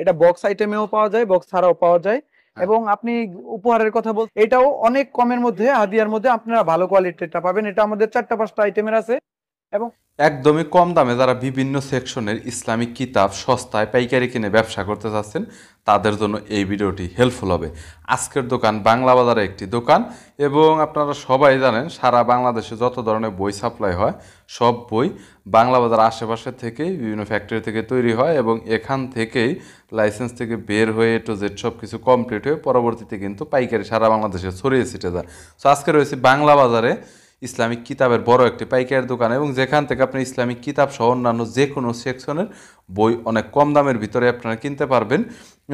এটা বক্স আইটেমেও পাওয়া যায়, বক্স ছাড়াও পাওয়া যায়। এবং আপনি উপহারের কথা বল, এটাও অনেক কমের মধ্যে, হাদিয়ার মধ্যে আপনারা ভালো কোয়ালিটিটা পাবেন। এটা আমাদের 4টা 5টা আইটেমের আছে। এবং একদমই কম দামে যারা বিভিন্ন সেকশনের ইসলামিক কিতাব সস্তায় পাইকারি কিনে ব্যবসা করতে চাচ্ছেন তাদের জন্য এই ভিডিওটি হেল্পফুল হবে। আজকের দোকান বাংলা বাজারে একটি দোকান, এবং আপনারা সবাই জানেন সারা বাংলাদেশে যত ধরনের বই সাপ্লাই হয় সব বই বাংলা বাজার আশেপাশে থেকেই বিভিন্ন ফ্যাক্টরি থেকে তৈরি হয়, এবং এখান থেকেই লাইসেন্স থেকে বের হয়ে টু জেড সব কিছু কমপ্লিট হয়ে পরবর্তীতে কিন্তু পাইকারি সারা বাংলাদেশে ছড়িয়ে ছিটে যায়। সো আজকে রয়েছে বাংলা বাজারে ইসলামিক কিতাবের বড় একটি পাইকারি দোকান, এবং যেখান থেকে আপনি ইসলামিক কিতাব সহ অন্যান্য যে কোনো সেকশনের বই অনেক কম দামের ভিতরে আপনারা কিনতে পারবেন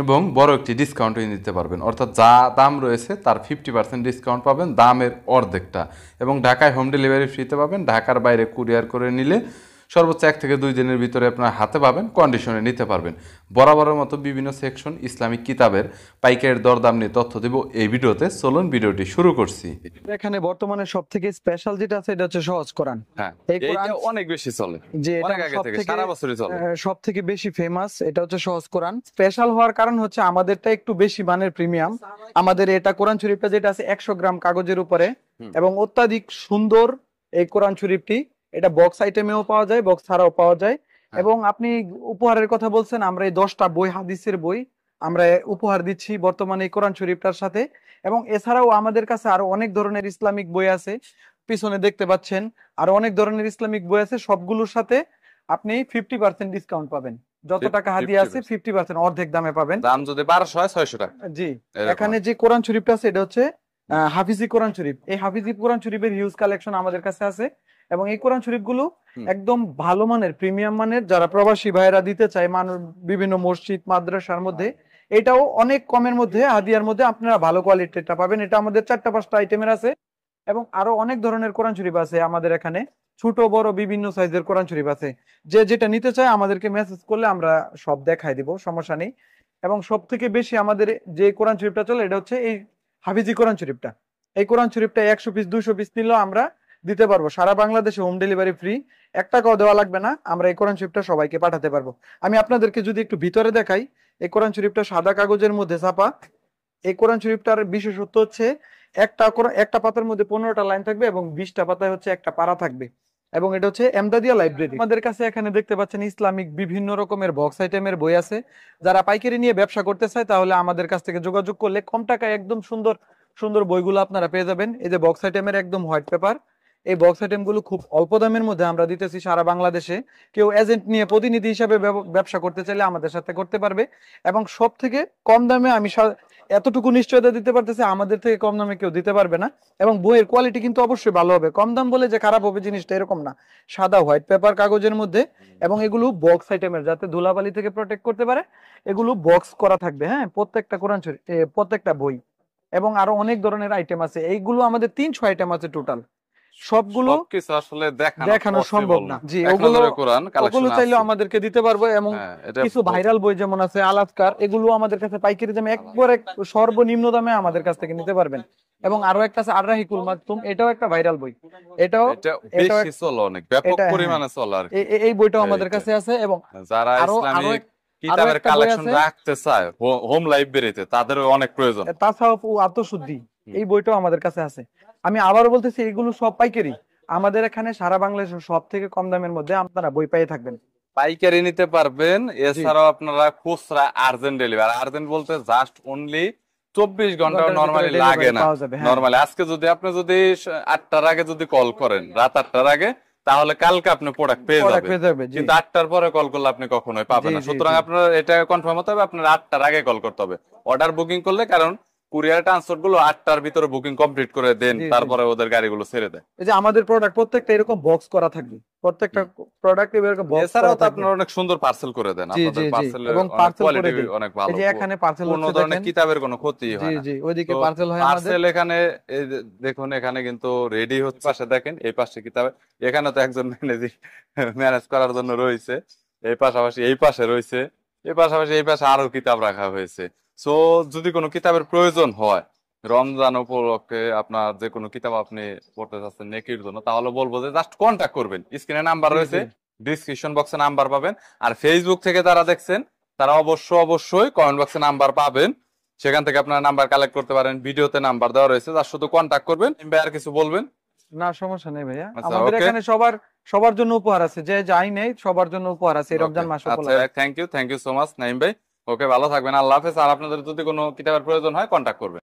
এবং বড় একটি ডিসকাউন্ট নিতে পারবেন। অর্থাৎ যা দাম রয়েছে তার 50% ডিসকাউন্ট পাবেন, দামের অর্ধেকটা। এবং ঢাকায় হোম ডেলিভারি ফ্রিতে পাবেন। ঢাকার বাইরে কুরিয়ার করে নিলে সর্বোচ্চ 1 থেকে 2 দিনের ভিতরে আপনার হাতে পাবেন, কন্ডিশনে নিতে পারবেন। বরাবরের মতো বিভিন্ন সেকশন ইসলামিক কিতাবের পাইকারের দরদাম নিয়ে তথ্য দেব এই ভিডিওতে। চলুন ভিডিওটি শুরু করছি। এখানে বর্তমানে সব থেকে স্পেশাল যেটা আছে এটা হচ্ছে সহজ কোরআন। হ্যাঁ, এই কোরআন এইটা অনেক বেশি চলে, যে অনেক আগে থেকে, সারা বছরই চলে। সব থেকে বেশি ফেমাস এটা হচ্ছে সহজ কোরআন। স্পেশাল হওয়ার কারণ হচ্ছে আমাদেরটা একটু বেশি মানের প্রিমিয়াম। আমাদের এটা কোরআন শরীফটা যেটা আছে 100 গ্রাম কাগজের উপরে, এবং অত্যাধিক সুন্দর এই কোরআন শরীফটি। এটা বক্স আইটেমেও পাওয়া যায়, বক্স ছাড়াও পাওয়া যায়। এবং আপনি উপহারের কথা বলছেন, আমরা এই 10টা বই, হাদিসের বই আমরা উপহার দিচ্ছি বর্তমানে এই কোরআন শরীফটার সাথে। এবং এছাড়াও আমাদের কাছে আরো অনেক ধরনের ইসলামিক বই আছে, পিছনে দেখতে পাচ্ছেন আরো অনেক ধরনের ইসলামিক বই আছে। সবগুলোর সাথে আপনি 50% ডিসকাউন্ট পাবেন। যত টাকা হাদিয়া আছে 50% অর্ধেক দামে পাবেন। দাম যদি 1200 হয় 600 টাকা। জি, এখানে যে কোরআন শরীফটা আছে এটা হচ্ছে হাফিজি কোরআন শরীফ। এই হাফিজি কোরআন শরীফের হিউজ কালেকশন আমাদের কাছে আছে। এবং এই কোরআন শরীফ গুলো একদম ভালো মানের, প্রিমিয়াম মানের, যারা প্রবাসী ভাইয়েরা দিতে চায় মানুষ বিভিন্ন মসজিদ মাদ্রাসার মধ্যে, এটাও অনেক কমের মধ্যে, হাদিয়ার মধ্যে আপনারা ভালো কোয়ালিটিটা পাবেন। এটা আমাদের 4টা 5টা আইটেমের আছে। এবং আরো অনেক ধরনের কোরআন শরীফ আছে আমাদের এখানে, ছোট বড় বিভিন্ন সাইজের কোরআন শরীফ আছে। যে যেটা নিতে চায় আমাদেরকে মেসেজ করলে আমরা সব দেখাই দিব, সমস্যা নেই। এবং সব থেকে বেশি আমাদের যে কোরআন শরীফটা চলে এটা হচ্ছে এই হাফিজি কোরআন শরীফটা। এই কোরআন শরীফটা 100 পিস 200 পিস নিলেও আমরা দিতে পারবো, সারা বাংলাদেশে হোম ডেলিভারি ফ্রি। 1 টাকাও দেওয়া লাগবে না, আমরা এই কোরআন শরীফটা সবাইকে পাঠাতে পারবো। আমি আপনাদেরকে যদি একটু ভিতরে দেখাই, এই কোরআন শরীফটা সাদা কাগজের মধ্যে ছাপা। এই কোরআন শরীফটার বিশেষত্ব হচ্ছে একটা পাতার মধ্যে 15টা লাইন থাকবে এবং 20টা পাতায় হচ্ছে একটা পারা থাকবে। এবং এটা হচ্ছে এমদাদিয়া লাইব্রেরি। আমাদের কাছে এখানে দেখতে পাচ্ছেন ইসলামিক বিভিন্ন রকমের বক্স আইটেমের বই আছে। যারা পাইকারি নিয়ে ব্যবসা করতে চায় তাহলে আমাদের কাছ থেকে যোগাযোগ করলে কম টাকায় একদম সুন্দর সুন্দর বইগুলো আপনারা পেয়ে যাবেন। এই যে বক্স আইটেমের একদম হোয়াইট পেপার, এই বক্স আইটেম গুলো খুব অল্প দামের মধ্যে আমরা দিতেছি সারা বাংলাদেশে। কেউ এজেন্ট নিয়ে প্রতিনিধি হিসাবে ব্যবসা করতে চাইলে আমাদের সাথে করতে পারবে। এবং সব থেকে কম দামে আমি এতটুকু নিশ্চয়তা দিতে পারতেছি, আমাদের থেকে কম দামে কেউ দিতে পারবে না। এবং বইয়ের কোয়ালিটি কিন্তু অবশ্যই ভালো হবে। কম দাম বলে যে খারাপ হবে জিনিসটা এরকম না, সাদা হোয়াইট পেপার কাগজের মধ্যে। এবং এগুলো বক্স আইটেমের, যাতে ধুলাবালি থেকে প্রোটেক্ট করতে পারে, এগুলো বক্স করা থাকবে। হ্যাঁ, প্রত্যেকটা কোরআন শরীফ, প্রত্যেকটা বই। এবং আরো অনেক ধরনের আইটেম আছে, এইগুলো আমাদের 300 আইটেম আছে টোটাল। সবগুলো সবকিছু আসলে দেখানো সম্ভব না। জি, ওগুলো চাইলে আমাদেরকে দিতে পারবো। এবং কিছু ভাইরাল বই যেমন আছে আলাস্কার, এগুলো আমাদের কাছে পাইকারি দামে একবারে সর্বনিম্ন দামে আমাদের কাছ থেকে নিতে পারবেন। এবং আরো একটা আছে আর রাহিকুল মাকতুম, এটাও একটা ভাইরাল বই। এটাও বেশি চলে, অনেক ব্যাপক পরিমাণে চলে আর কি। এই বইটাও আমাদের কাছে আছে। এবং যারা ইসলামিক কিতাবের কালেকশন রাখতে চায় হোম লাইব্রেরিতে, তাদের অনেক প্রয়োজন। তাছাড়াও আত্মশুদ্ধি, এই বইটাও আমাদের কাছে আছে। আমি আবারও বলতেছি, এগুলো সব পাইকারি। আমাদের এখানে সারা বাংলাদেশের সব থেকে কম দামের মধ্যে আপনারা বই পেয়ে থাকবেন, পাইকারি নিতে পারবেন। এছাড়াও আপনারা খুচরা আর্জেন্ট ডেলিভারি, আর্জেন্ট বলতে জাস্ট অনলি 24 ঘন্টা নরমালি লাগে না। নরমালি আজকে যদি আপনি 8টার আগে যদি কল করেন, রাত 8টার আগে, তাহলে কালকে আপনি প্রোডাক্ট পেয়ে যাবেন। কিন্তু 8টার পরে কল করলে আপনি কখনোই পাবেন না। সুতরাং আপনার এটা কনফার্ম হতে হবে, আপনার 8টার আগে কল করতে হবে অর্ডার বুকিং করলে। কারণ কুরিয়ার ট্রান্সপোর্ট গুলো 8টার ভিতরে বুকিং কমপ্লিট করে দেন, তারপরে ওদের গাড়িগুলো ছেড়ে দেয়। এই যে আমাদের প্রোডাক্ট প্রত্যেকটা এরকম বক্স করা থাকবে, প্রত্যেকটা প্রোডাক্ট এরকম বক্স করা থাকবে। আপনারা অনেক সুন্দর পার্সেল করে দেন, আপনাদের পার্সেলের এবং পার্সেল কোয়ালিটি অনেক ভালো। এই যে এখানে পার্সেল হচ্ছে, কোনো ধরনের কিতাবের কোনো ক্ষতি হয় না। জি জি, ওইদিকে পার্সেল হয় আমাদের। পার্সেল এখানে দেখুন, এখানে কিন্তু রেডি হচ্ছে। পাশে দেখেন, এই পাশে কিতাব, এখানে তো একজন ম্যানেজ করার জন্য রয়েছে। এই পাশাপাশি এই পাশে রয়েছে, এই পাশাপাশি এই পাশে আরো কিতাব রাখা হয়েছে। সো যদি কোনো কিতাবের প্রয়োজন হয় রমজান উপলক্ষে, আপনার যে কোনো কিতাব আপনি পড়তে চাচ্ছেন নেকির জন্য, তাহলে বলবো যে জাস্ট কন্ট্যাক্ট করবেন। স্ক্রিনে নাম্বার রয়েছে, ডিসক্রিপশন বক্সে নাম্বার পাবেন। আর ফেসবুক থেকে যারা দেখছেন, তারা অবশ্যই কমেন্ট বক্সে নাম্বার পাবেন, সেখান থেকে আপনারা নাম্বার কালেক্ট করতে পারেন। ভিডিওতে নাম্বার দেওয়া রয়েছে, তার শুধু কন্ট্যাক্ট করবেন। ভাই আর কিছু বলবেন? না, সমস্যা নেই ভাইয়া, আচ্ছা, আমাদের okay. এখানে সবার জন্য উপহার আছে, যে যাই নেই সবার জন্য উপহার আছে এই রমজান মাস আচ্ছা, উপলক্ষে। Thank you so much Naim ভাই। ওকে, ভালো থাকবেন, আল্লাহ হাফেজ। আর আপনাদের যদি কোনো কিতাবের প্রয়োজন হয় কন্ট্যাক্ট করবেন।